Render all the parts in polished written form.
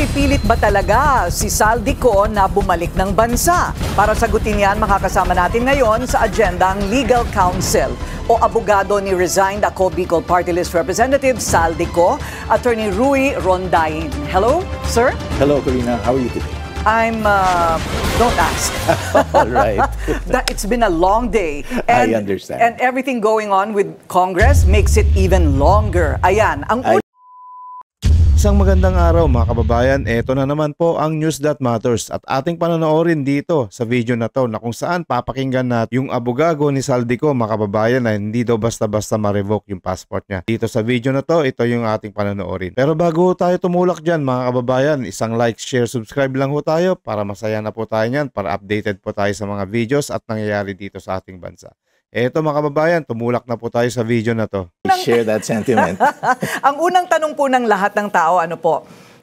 Napipilit ba talaga si Saldico na bumalik ng bansa? Para sagutin yan, makakasama natin ngayon sa agenda ang Legal Counsel o abogado ni resigned Ako Bicol Party List Representative Saldico, Attorney Rui Rondain. Hello, sir? Hello, Corina. How are you today? Don't ask. All right. It's been a long day. I understand. And everything going on with Congress makes it even longer. Ayan, Isang magandang araw mga kababayan, eto na naman po ang News That Matters at ating panonoorin dito sa video na to na kung saan papakinggan natin yung abogado ni Saldico mga kababayan na hindi daw basta-basta ma-revoke yung passport niya. Dito sa video na to, ito yung ating panonoorin. Pero bago tayo tumulak dyan mga kababayan, isang like, share, subscribe lang ho tayo para masaya na po tayo niyan, para updated po tayo sa mga videos at nangyayari dito sa ating bansa. Eto mga kababayan, tumulak na po tayo sa video na to. Share that sentiment. Ang unang tanong po ng lahat ng tao,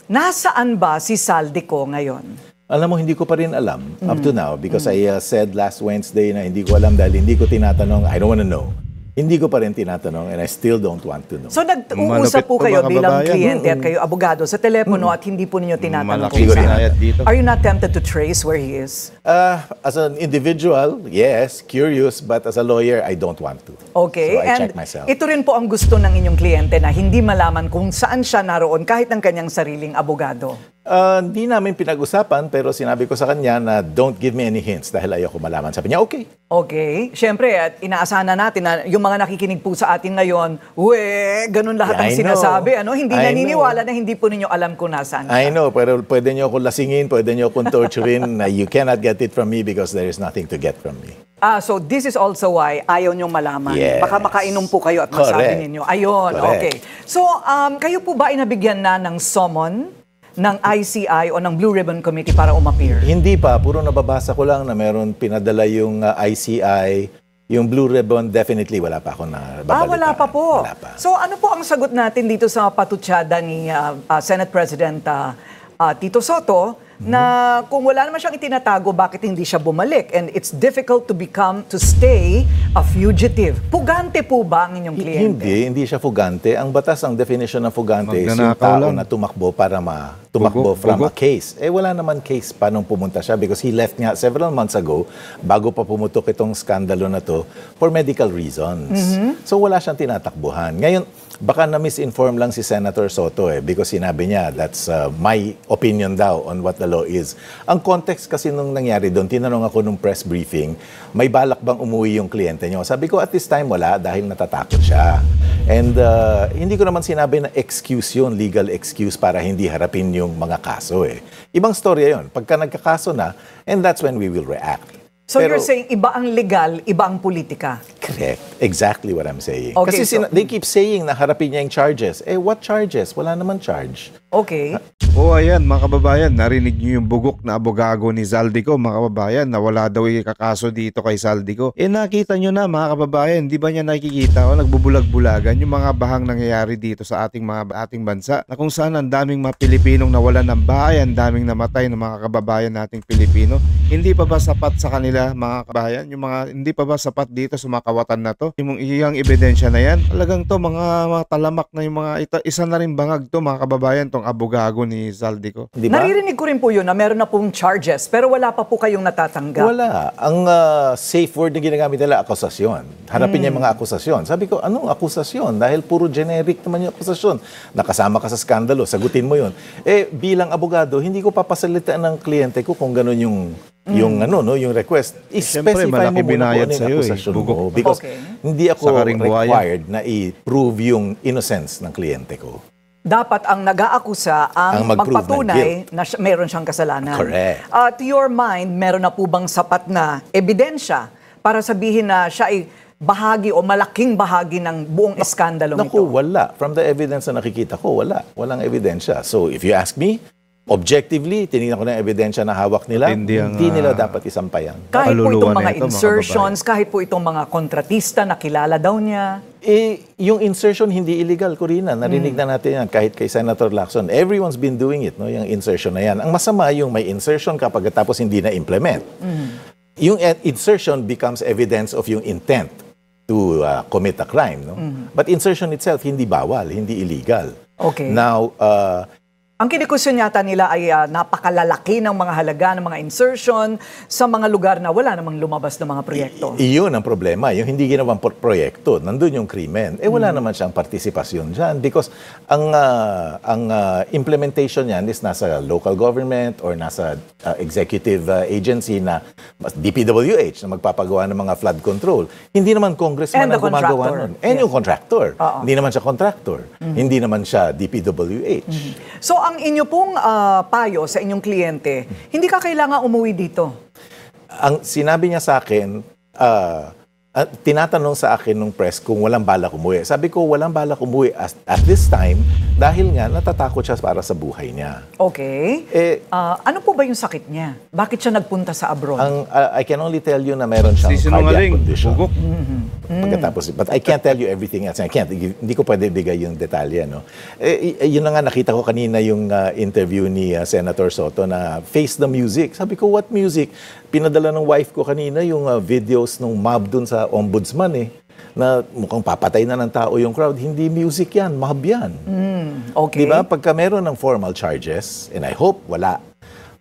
nasaan ba si Saldico ngayon? Alam mo, hindi ko pa rin alam up to now because I said last Wednesday na hindi ko alam dahil hindi ko tinatanong. I don't wanna know. Hindi ko pa rin tinatanong and I still don't want to know. So nag-uusap po kayo bilang kliyente at kayo abogado sa telepono at hindi po ninyo tinatanong kung saan. Are you not tempted to trace where he is? As an individual, yes, curious, but as a lawyer, I don't want to. Okay, so I and check myself. Ito rin po ang gusto ng inyong kliyente na hindi malaman kung saan siya naroon kahit ng kanyang sariling abogado. Hindi namin pinag-usapan pero sinabi ko sa kanya na don't give me any hints dahil ayoko malaman. Sabi niya, okay. Okay. Siyempre, at inaasahan na natin na yung mga nakikinig po sa atin ngayon, ganun lahat ang sinasabi. Hindi naniniwala na hindi po ninyo alam kung nasaan siya. I know, pero pwede niyo akong lasingin, pwede niyo akong torturin. You cannot get it from me because there is nothing to get from me. So this is also why ayaw niyong malaman. Yes. Baka makainom po kayo at masabi ninyo. Ayun, okay. So, kayo po ba inabigyan na ng summon ng ICI o ng Blue Ribbon Committee para umappear? Hindi pa. Puro nababasa ko lang na meron pinadala yung ICI. Yung Blue Ribbon, definitely wala pa ako na babalitaan. Wala pa po. Wala pa. So ano po ang sagot natin dito sa patutsada ni Senate President Tito Soto na kung wala naman siyang itinatago, bakit hindi siya bumalik? And it's difficult to stay a fugitive. Pugante po ba ang inyong kliyente? Hindi siya fugante. Ang batas, ang definition ng fugante is yung tao na tumakbo para tumakbo from a case. Wala naman case pa nung pumunta siya because he left nga several months ago bago pa pumutok itong skandalo na to for medical reasons. So wala siyang tinatakbuhan. Ngayon, baka na-misinform lang si Senator Soto because sinabi niya that's my opinion daw on what the law is. Ang context kasi nung nangyari doon, tinanong ako nung press briefing, may balak bang umuwi yung kliyente niyo? Sabi ko at this time wala dahil natatakot siya. And hindi ko naman sinabi na excuse yun, legal excuse para hindi harapin yung mga kaso Ibang storya yun. Pagka nagkakaso na, and that's when we will react. So you're saying iba ang legal, iba ang politika? Correct. Exactly what I'm saying. Okay, kasi they keep saying na harapin niya yung charges. What charges? Wala naman charge. Okay. Ayan mga kababayan, narinig niyo yung bugok na abogado ni Saldico mga kababayan na wala daw ikakaso dito kay Saldico. Nakita niyo na mga kababayan, di ba niya nakikita nagbubulag-bulagan yung mga bahang nangyayari dito sa ating bansa na kung saan ang daming mga Pilipinong nawalan ng bahay, ang daming namatay ng mga kababayan nating Pilipino. Hindi pa ba sapat sa kanila mga kababayan? Hindi pa ba sapat dito sa mga kawatan na to? Yung ebidensya na yan, talagang to mga talamak na yung mga isa na rin bangag to mga kababayan tong abogado ni Saldico. Diba? Naririnig ko rin po yun na meron na pong charges pero wala pa po kayong natatanggap. Wala. Ang safe word na ginagamit nila, akusasyon. Harapin niya yung mga akusasyon. Sabi ko, anong akusasyon? Dahil puro generic naman yung akusasyon. Nakasama ka sa skandalo, sagutin mo yun. Bilang abogado, hindi ko papasalitaan ng kliyente ko kung gano'n yung request. Siyempre, I-specify mo malaki muna binayad kung ano yung sa'yo akusasyon mo. Because hindi ako required na i-prove yung innocence ng kliyente ko. Dapat ang nag-aakusa ang magpatunay na meron siyang kasalanan. Correct. To your mind, meron na po bang sapat na ebidensya para sabihin na siya ay bahagi o malaking bahagi ng buong eskandalo nito? Wala. From the evidence na nakikita ko, wala. Walang ebidensya. So if you ask me, objectively, tinignan ko na ebidensya na hawak nila, hindi nila dapat isampayan. Kahit po itong mga insertions, kahit po itong mga kontratista na kilala daw niya. Yung insertion hindi illegal, Corina. Narinig na natin yan kahit kay Senator Lacson. Everyone's been doing it, yung insertion na yan. Ang masama yung may insertion kapag tapos hindi na-implement. Yung insertion becomes evidence of yung intent to commit a crime. But insertion itself, hindi bawal, hindi illegal. Okay. Now, Ang kinikusyon yata nila ay napakalalaki ng mga halaga ng mga insertion sa mga lugar na wala namang lumabas ng mga proyekto. Iyon ang problema. Yung hindi ginawang proyekto, nandun yung krimen. Wala naman siyang partisipasyon dyan because ang implementation niyan is nasa local government or nasa executive agency na DPWH na magpapagawa ng mga flood control. Hindi naman congressman ang gumagawa nun. And yung contractor. Hindi naman siya contractor. Hindi naman siya DPWH. So ang inyo pong payo sa inyong kliyente, hindi ka kailangan umuwi dito? Ang sinabi niya sa akin, tinatanong sa akin nung press kung walang balak umuwi. Sabi ko, walang balak umuwi at this time dahil nga natatakot siya para sa buhay niya. Okay. Ano po ba yung sakit niya? Bakit siya nagpunta sa abroad? I can only tell you na meron siyang cardiac condition. Bugok. Pagkatapos, but I can't tell you everything else. Hindi ko pwede bigay yung detalye. No? Yun na nga, nakita ko kanina yung interview ni Senator Soto na Face the Music. Sabi ko, what music? Pinadala ng wife ko kanina yung videos ng mob dun sa ombudsman na mukhang papatay na ng tao yung crowd. Hindi music yan, mob yan. Okay. Diba? Pagka meron ng formal charges, and I hope wala,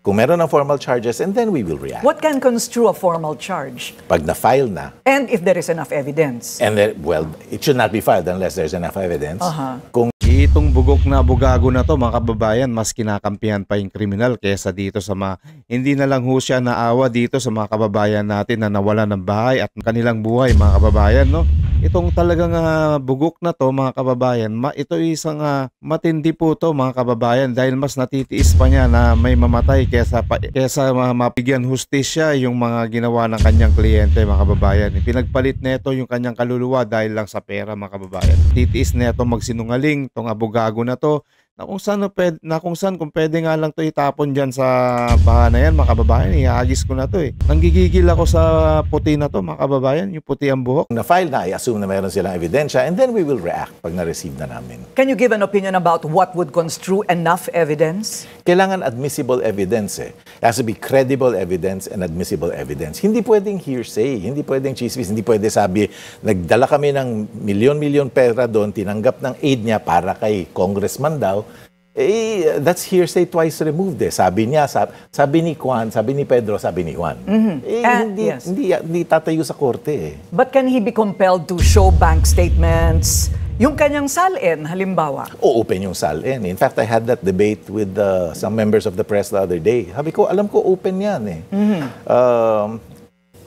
kung meron ng formal charges, and then we will react. What can construe a formal charge? Pag na-file na, And if there is enough evidence? and then, well, it should not be filed unless there's enough evidence. Kung Itong bugok na abogago na to, mga kababayan, mas kinakampihan pa yung kriminal kesa dito sa hindi na lang ho siya naawa dito sa mga kababayan natin na nawala ng bahay at kanilang buhay, mga kababayan, no? Itong talagang bugok na to, mga kababayan, ito isang matindi po to, mga kababayan, dahil mas natitiis pa niya na may mamatay kesa mapigyan hustisya yung mga ginawa ng kanyang kliyente, mga kababayan. Pinagpalit neto yung kanyang kaluluwa dahil lang sa pera, mga kababayan. Titiis neto magsinungaling tong abogago na to na kung saan kung pwede nga lang to itapon dyan sa baha na yan, mga kababayan, ihagis ko na to Nanggigigil ako sa puti na to, mga kababayan, yung puti ang buhok. na-file na, I-assume na meron silang ebidensya, and then we will react pag na-receive na namin. Can you give an opinion about what would construe enough evidence? Kailangan admissible evidence It has to be credible evidence and admissible evidence. Hindi pwedeng hearsay, hindi pwedeng chismis, hindi pwede sabi, nagdala kami ng milyon-milyon pera doon, tinanggap ng aid niya para kay congressman daw. That's hearsay twice removed Sabi niya, sabi ni Juan, sabi ni Pedro, sabi ni Juan. Hindi tatayo sa korte But can he be compelled to show bank statements? Yung kanyang salin, halimbawa. Open yung SALN. In fact, I had that debate with some members of the press the other day. Sabi ko, alam ko open yan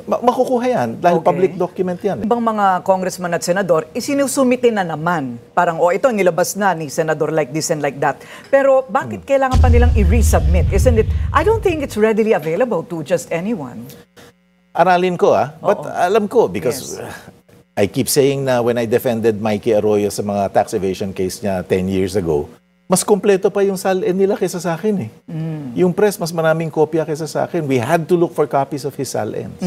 makukuha yan dahil public document yan. Ibang mga congressman at senador, isinusumite na naman. Parang, ito nilabas na ni senador like this and like that. Pero bakit kailangan pa nilang i-resubmit? Isn't it? I don't think it's readily available to just anyone. Aralin ko but alam ko because I keep saying na when I defended Mikey Arroyo sa mga tax evasion case niya 10 years ago, mas kompleto pa yung SALN nila kaysa sa akin Yung press, mas maraming kopya kaysa sa akin. We had to look for copies of his SALNs.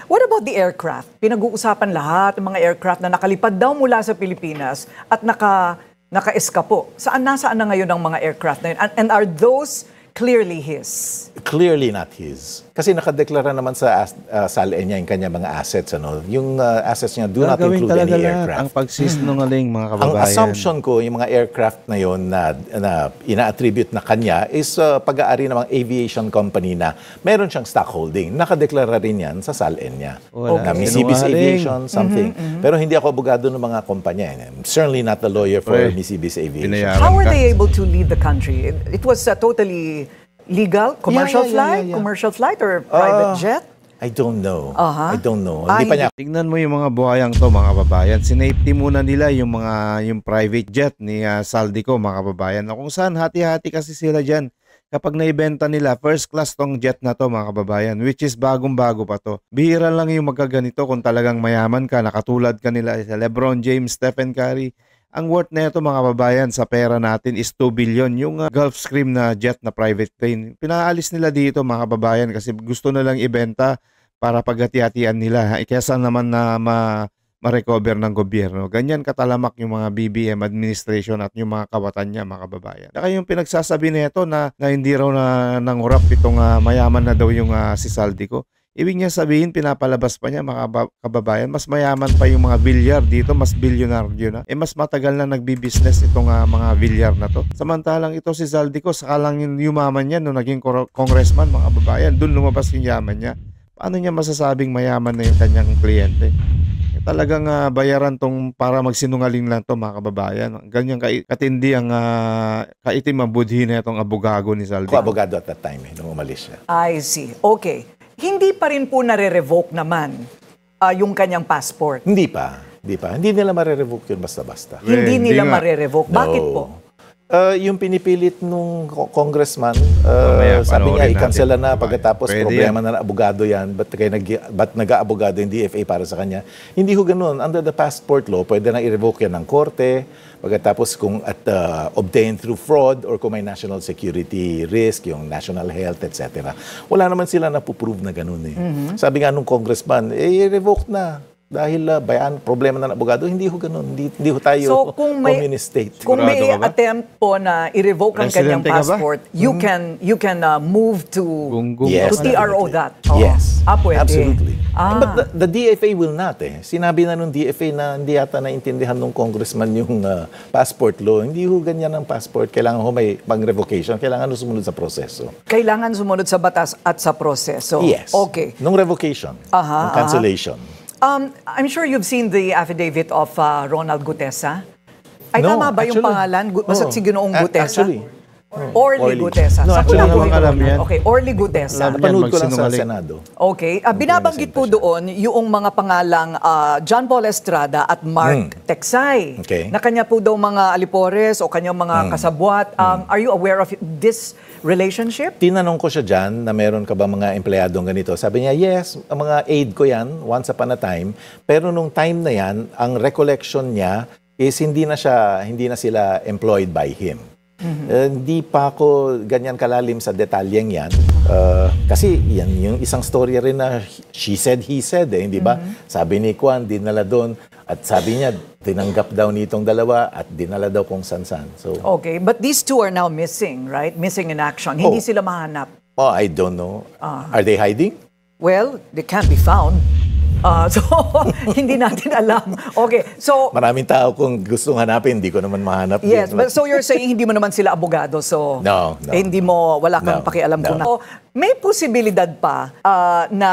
What about the aircraft? Pinag-uusapan lahat ng mga aircraft na nakalipad daw mula sa Pilipinas at naka-eskapo. Nasaan na ngayon ang mga aircraft na yun? And are those clearly his? Clearly not his. Kasi nakadeklara naman sa SALN niya yung kanya mga assets. Yung assets niya do not include any aircraft. Ang pagsisinungaling, mga kababayan. Ang assumption ko, yung mga aircraft na yun na ina-attribute na kanya is pag-aari ng mga aviation company na meron siyang stockholding. Nakadeklara rin yan sa SALN niya. Na Misibis Aviation, something. Pero hindi ako abogado ng mga kumpanya. I'm certainly not the lawyer for Misibis Aviation. How were they able to leave the country? It was totally legal? Commercial flight? Commercial flight or private jet? I don't know. I don't know. Hindi pa niya. Tingnan mo yung mga buhayang to, mga kababayan. Sinafety muna nila yung private jet ni Saldico, mga kababayan. Na kung saan hati-hati kasi sila dyan. Kapag naibenta nila, first class tong jet na to, mga kababayan, which is bagong-bago pa to. Bihira lang yung magkaganito kung talagang mayaman ka, nakatulad ka nila sa LeBron James, Stephen Curry. Ang worth na ito, mga kababayan, sa pera natin is 2 billion. Yung Gulfstream na jet na private plane, pinaalis nila dito, mga kababayan, kasi gusto na lang ibenta para paghati-hatian nila. Kesa naman na ma-recover ng gobyerno. Ganyan katalamak yung mga BBM administration at yung mga kawatan niya, mga kababayan. Kaya yung pinagsasabi nito na hindi raw na nangurap itong mayaman na daw yung si Saldico. Ibig niya sabihin, pinapalabas pa niya, mga kababayan, mas mayaman pa yung mga bilyar dito, mas bilyonaryo na. Mas matagal na nagbi-business itong mga bilyar na to. Samantalang ito si Zaldico, saka lang yung yumaman niya nung naging congressman, mga kababayan. Doon lumabas yung yaman niya. Paano niya masasabing mayaman na yung kanyang kliyente? Talagang bayaran tong para magsinungaling lang to, mga kababayan. Ganyan katindi ang kaitim ang budhi na itong abogago ni Zaldico. Abogado at that time, nung umalis siya. I see. Okay. Hindi pa rin po nare-revoke naman yung kanyang passport. Hindi pa. Hindi nila mare-revoke yun basta-basta. Hindi nila nga. mare-revoke. Bakit po? Yung pinipilit nung congressman, Mamaya, sabi niya, panoorin i-cancela natin. na pagkatapos Pwede problema na abogado yan. Ba't nag-aabogado yung DFA para sa kanya? Hindi ho ganun. Under the passport law, pwede na i-revoke yan ng korte. Pagkatapos kung obtained through fraud or kung may national security risk, yung national health, etc. Wala naman sila napuprove na ganun eh. Sabi nga nung congressman, i-revoke na. Dahil problema ng abogado, hindi ho ganun. Hindi ho tayo So kung may communist state. kung may Sigurado ka ba? attempt po na i-revoke ang kanyang Presidente ka ba? passport, you can move to Gunggong Yes, to TRO definitely. that. Oo. Yes. Pwede. Absolutely. Ah. But the DFA will not eh. Sinabi na nung DFA na hindi yata naintindihan nung congressman yung passport law. Hindi ho ganyan ang passport. Kailangan ho may pang-revocation. Kailangan ho sumunod sa proseso. Kailangan sumunod sa batas at sa proseso. Yes. Okay. Nung revocation. Nung cancellation. I'm sure you've seen the affidavit of Ronald Gutesa. Ay, No, tama ba yung actually. pangalan? Basta't si Ginoong Gutesa? Actually. Orly Gutesa. No, Saan ko actually, na po hindi ko alam yan. Okay, Orly Gutesa. Alam. Napanood ko lang sa magsinungaling. Senado. Okay. Binabanggit po doon yung mga pangalang John Paul Estrada at Mark Teksay. Okay. Na kanya po daw mga alipores o kanyang mga kasabwat. Are you aware of this relationship? Tinanong ko siya dyan na meron ka ba mga empleyadong ganito. Sabi niya, yes, ang mga aid ko yan, once upon a time. Pero nung time na yan, ang recollection niya is hindi na sila employed by him. Hindi pa ako ganyan kalalim sa detalyeng yan. Kasi yan yung isang story rin na she said, he said, hindi ba? Sabi ni Kwan, dinala doon. At sabi niya, tinanggap daw nitong dalawa at dinala daw kung san-san. So, Okay, but these two are now missing, right? Missing in action. Hindi sila mahanap. I don't know. Are they hiding? Well, they can't be found. So, hindi natin alam. Okay, so, Maraming tao kung gustong hanapin, hindi ko naman mahanap. yes, din. but so you're saying hindi mo naman sila abogado, so No. wala kang No, pakialam kung no. may posibilidad pa na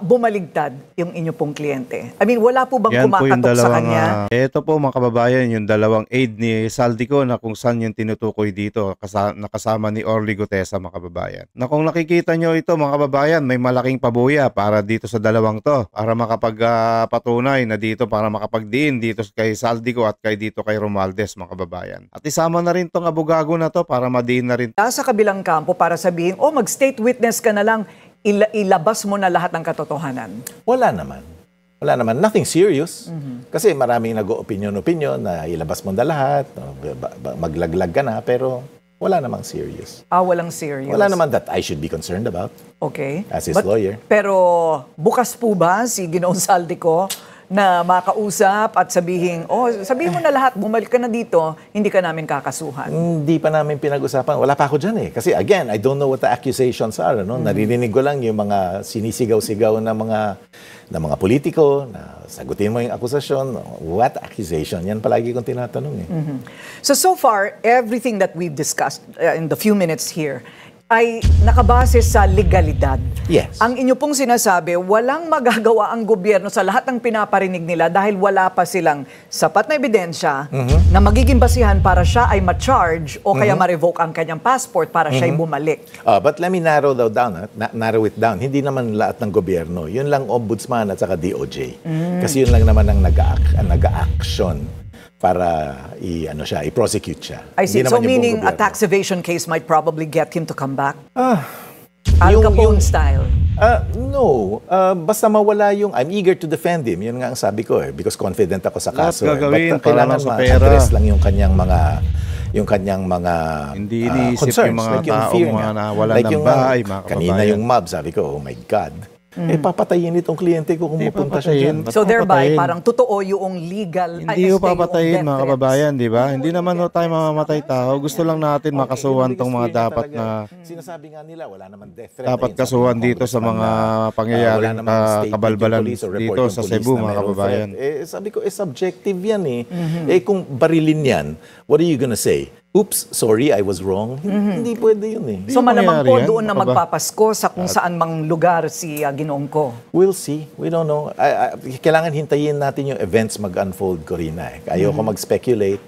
bumaligtad yung inyo pong kliyente. I mean, wala po bang Yan po yung kumakatok sa dalawang, kanya? ito po mga kababayan, yung dalawang aid ni Zaldico na kung saan yung tinutukoy dito, nakasama ni Orly Gutesa, mga kababayan. Na kung nakikita nyo ito, mga kababayan, may malaking pabuya para dito sa dalawang to, para makapagpatunay na dito, para makapagdiin dito kay Zaldico at dito kay Romualdez, mga kababayan. At isama na rin tong abogago na to para madiin na rin. Sa kabilang kampo para sabihin, mag-state witness ka na lang, ilabas mo na lahat ng katotohanan. Wala naman. Nothing serious. Kasi maraming nag-opinion na ilabas mo na lahat, maglaglag ka na, pero wala namang serious. Walang serious. Wala naman that I should be concerned about Okay. as his lawyer. Pero bukas po ba si Ginoong Zaldico na makausap at sabihin mo na lahat, bumalik ka na dito, hindi ka namin kakasuhan? Hindi pa namin pinag-usapan. Wala pa ako dyan eh. Kasi again, I don't know what the accusations are. No? Naririnig ko lang yung mga sinisigaw-sigaw na mga politiko na sagutin mo yung akusasyon. What accusation? Yan palagi kong tinatanong eh. So far, everything that we've discussed in the few minutes here ay nakabase sa legalidad. Yes. Ang inyo pong sinasabi, walang magagawa ang gobyerno sa lahat ng pinaparinig nila dahil wala pa silang sapat na ebidensya na magiging basihan para siya ay ma-charge o kaya ma-revoke ang kanyang passport para siya ay bumalik. But let me narrow it down. Hindi naman lahat ng gobyerno. Yun lang ombudsman at saka DOJ. Kasi yun lang naman ang nag-a-action para i-prosecute siya. I see. Hindi So naman yung buong meaning a gobyerno. tax evasion case might probably get him to come back? Yung- Al Capone style. No. Basta mawala yung I'm eager to defend him. Yun nga ang sabi ko eh. Because confident ako sa Lahat kaso. gagawin But para kailangan lang sa pera. ma-address lang yung kanyang mga Hindi iniisip concerns. yung mga like yung taong fear mga niya. nawalan like ng yung, bahay, mga kanina kababayan. yung mob, sabi ko, oh my God. papatayin itong kliyente ko kung Hindi pupunta siya papatayin. dyan. Ba't So thereby, papatayin? parang totoo yung legal... Hindi SK ho papatayin yung mga death kababayan, di ba? Hindi Oo, naman ho tayo mamamatay tao. Gusto lang natin makasuhan tong mga dapat na Sinasabi nga nila, wala naman death threat. dapat Ayun, sabi kasuhan ng dito sa congressman mga na, pangyayaring wala namang state kabalbalan police or report dito yung sa police Cebu, na mga mayroong kababayan. threat. Sabi ko, subjective yan eh. Kung barilin yan, what are you gonna say? Oops, sorry, I was wrong. Hindi pwede yun eh. So malamang mangyayari po yan, doon na baka ba? magpapasko sa kung saan mang lugar si Ginoong Ko. We'll see. We don't know. Kailangan hintayin natin yung events mag-unfold, Corina. Ayoko mag-speculate.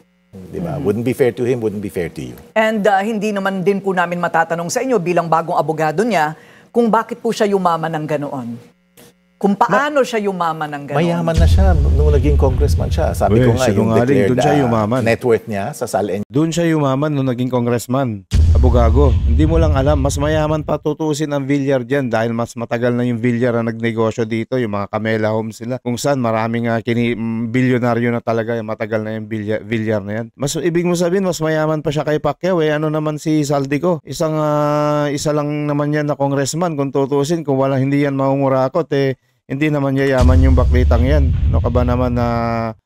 Diba? Wouldn't be fair to him, wouldn't be fair to you. And hindi naman din po namin matatanong sa inyo bilang bagong abogado niya kung bakit po siya yumaman ng ganoon. Kung paano siya yumaman ng ganoon. Mayaman na siya nung naging congressman siya. Sabi ko nga, yung sinungaling, declared doon siya yumaman. net worth niya sa SALN. Doon siya yumaman nung naging congressman. Abogago. Hindi mo lang alam, mas mayaman pa tutusin ang Villar dyan dahil mas matagal na yung Villar ang nagnegosyo dito, yung mga Camela Homes sila. Kung saan maraming bilyonaryo na talaga, yung matagal na yung Villar na yan. Mas ibig mo sabihin, mas mayaman pa siya kay Pacquiao. Ano naman si Saldico? Isa lang naman yan na congressman kung tutusin. Kung hindi yan maungurakot, hindi naman yayaman yung baklitang yan. Ano ka ba naman na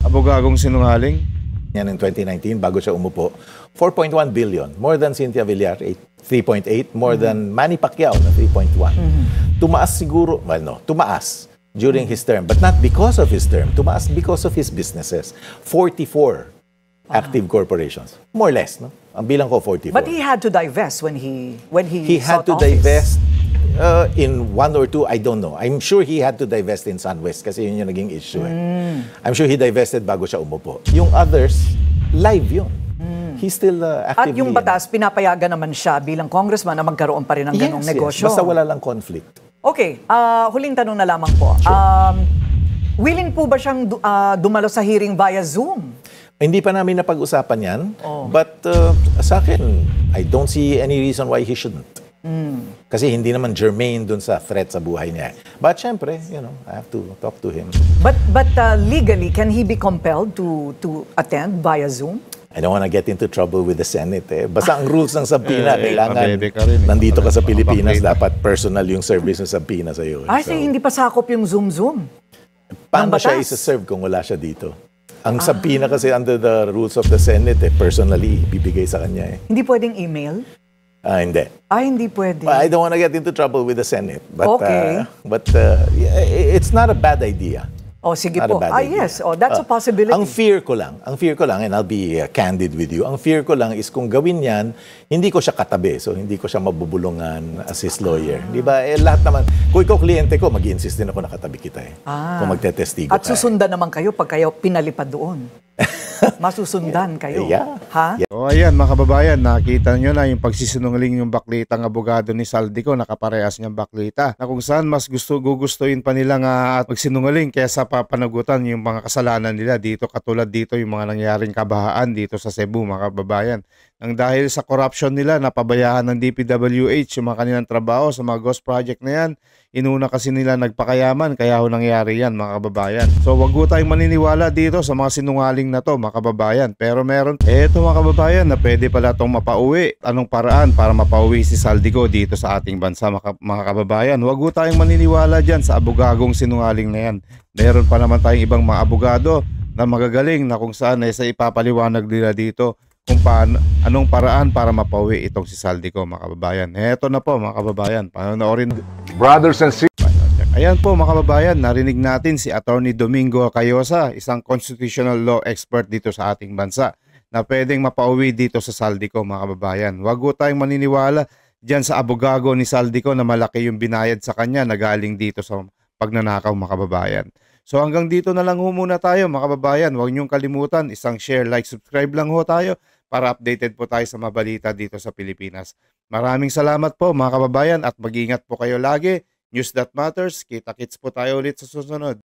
abogagong sinungaling? Yan in 2019, bago siya umupo. 4.1 billion. More than Cynthia Villar, 3.8. More than Manny Pacquiao na 3.1. Tumaas siguro, tumaas during his term. But not because of his term. Tumaas because of his businesses. 44 active corporations. More or less, no? Ang bilang ko, 44. But he had to divest when he had sought to office. divest in one or two, I don't know. I'm sure he had to divest in SunWest kasi yun yung naging issue. I'm sure he divested bago siya umupo. Yung others, live yun. He's still At actively... yung batas, pinapayagan naman siya bilang congressman na magkaroon pa rin ng ganong negosyo. Basta wala lang conflict. Okay, huling tanong na lamang po. Willing po ba siyang dumalo sa hearing via Zoom? Hindi pa namin napag-usapan yan. But sa akin, I don't see any reason why he shouldn't. Kasi hindi naman germane dun sa threat sa buhay niya. But syempre, I have to talk to him. But legally, can he be compelled to attend via Zoom? I don't want to get into trouble with the Senate. Basta ang rules ng subpoena, kailangan mabebe ka rin, nandito ka sa Mga Pilipinas, baklita. dapat personal yung service ng subpoena sa'yo. Kasi hindi pa sakop yung Zoom. Paano ng siya batas? isa-serve kung wala siya dito? Ang subpoena kasi under the rules of the Senate, personally, bibigay sa kanya. Hindi pwedeng email? Hindi. Hindi pwede. I don't want to get into trouble with the Senate. But, Okay. It's not a bad idea. Sige Not a po. bad idea. Yes. That's a possibility. Ang fear ko lang, and I'll be candid with you, ang fear ko lang is kung gawin yan, hindi ko siya katabi, so hindi ko siya mabubulungan as his lawyer. Di ba? Lahat naman, kung ikaw kliyente ko, mag-i-insist din ako na katabi kita kung magtetestigo At ka. susundan naman kayo pag kayo pinalipad doon. Masusundan kayo. Yeah. Ha? So ayan mga kababayan, nakita nyo na yung pagsisinungaling yung baklitang abogado ni Saldico, nakaparehas niyang baklita, na kung saan mas gugustuhin pa nila nga at magsinungaling kaysa papanagutan yung mga kasalanan nila dito, katulad dito yung mga nangyaring kabahaan dito sa Cebu mga kababayan. Nang dahil sa corruption nila, napabayaan ng DPWH yung mga kanilang trabaho sa mga ghost project na yan. Inuna kasi nila nagpakayaman, kaya ho nangyari yan mga kababayan. So wag ho tayong maniniwala dito sa mga sinungaling na to mga kababayan. Pero meron, eto mga kababayan, na pwede pala itong mapauwi. Anong paraan para mapauwi si Saldico dito sa ating bansa mga kababayan? Wag ho tayong maniniwala dyan sa abogagong sinungaling na yan. Meron pa naman tayong ibang mga abogado na magagaling na kung saan sa ipapaliwanag nila dito kung paano, anong paraan para mapauwi itong si Saldico mga kababayan. Eto na po mga kababayan, panonoorin. Brothers and sisters. Ayan po mga kababayan, narinig natin si Attorney Domingo Cayosa, isang constitutional law expert dito sa ating bansa, na pwedeng mapauwi dito sa Saldico mga kababayan. Huwag po tayong maniniwala dyan sa abogago ni Saldico na malaki yung binayad sa kanya na galing dito sa pagnanakaw mga kababayan. So hanggang dito na lang ho muna tayo mga kababayan. Huwag niyong kalimutan, isang share, like, subscribe lang ho tayo para updated po tayo sa mga balita dito sa Pilipinas. Maraming salamat po mga kababayan at mag-ingat po kayo lagi. News that matters. Kita-kits po tayo ulit sa susunod.